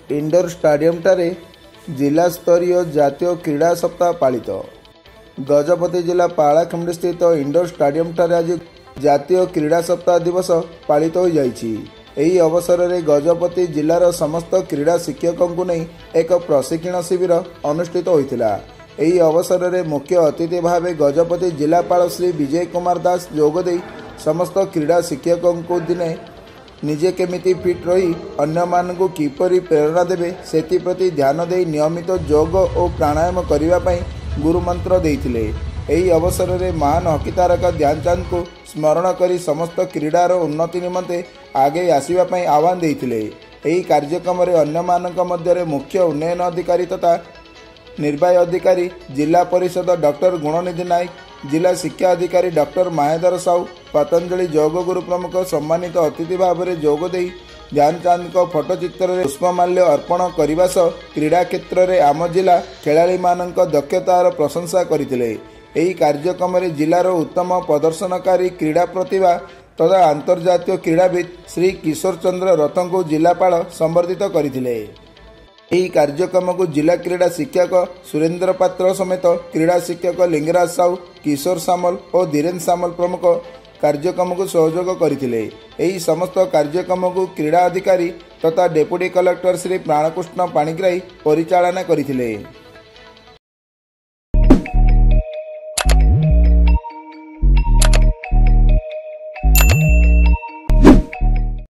Indoor stadium ठारे जिला स्तरीय जातीय क्रीड़ा सप्ताह पालित। गजपति जिला पालाखंड स्थित इंडोर स्टाडियम ठारे आज जातीय क्रीड़ा सप्ताह दिवस पालित हो जाइछि। एही अवसर में गजपति जिलार समस्त क्रीड़ा शिक्षकों को नहीं एक प्रशिक्षण शिविर अनुष्ठित होइतिला। एही अवसर में मुख्य अतिथि भाव गजपति जिलापाल श्री विजय कुमार दास जोगदे समस्त क्रीड़ा शिक्षकों को दिने निजे केमिति फिट रही अन्य मानकु किपरि प्रेरणा देबे सेति प्रति ध्यान दे नियमित योग और प्राणायाम करिवा पई गुरु मंत्र देइथिले। एही अवसर में महान हॉकी तारका ध्यानचंद को स्मरण करी समस्त क्रीडार उन्नति निमंते आगे आसिबा पई आह्वान देइथिले। एही कार्यक्रम रे अन्य मानक मध्य मुख्य उन्नयन अधिकारी तथा निर्वाही अधिकारी जिला परिषद डॉक्टर गुणनिधि नायक, जिला शिक्षा अधिकारी डॉक्टर माहेधर साहू, पतंजलि योग गुरु प्रमुख सम्मानित अतिथि भाव में जोगदे ध्यानचंद को फोटोचित्र में पुष्पमाल्य अर्पण करने सह क्रीड़ा क्षेत्र में आम जिला खेलाड़ी मानक दक्षतार प्रशंसा करथिले। एही कार्यक्रम में जिलार उत्तम प्रदर्शनकारी क्रीड़ा प्रतिभा तथा अंतर्जातीय क्रीड़ाविद श्री किशोर चंद्र रथ को जिलापाल संबर्धित करथिले। एही कार्यक्रम को जिला क्रीड़ा शिक्षक सुरेंद्र पात्र समेत क्रीड़ा शिक्षक लिंगराज साहू, किशोर सामल और धीरेन्द्र सामल प्रमुख कार्यक्रम को सहयोग करथिले। एही समस्त कार्यक्रम को क्रीड़ा अधिकारी तथा डेप्यूटी कलेक्टर श्री प्राणकृष्ण पाणिग्राही परिचालना करथिले।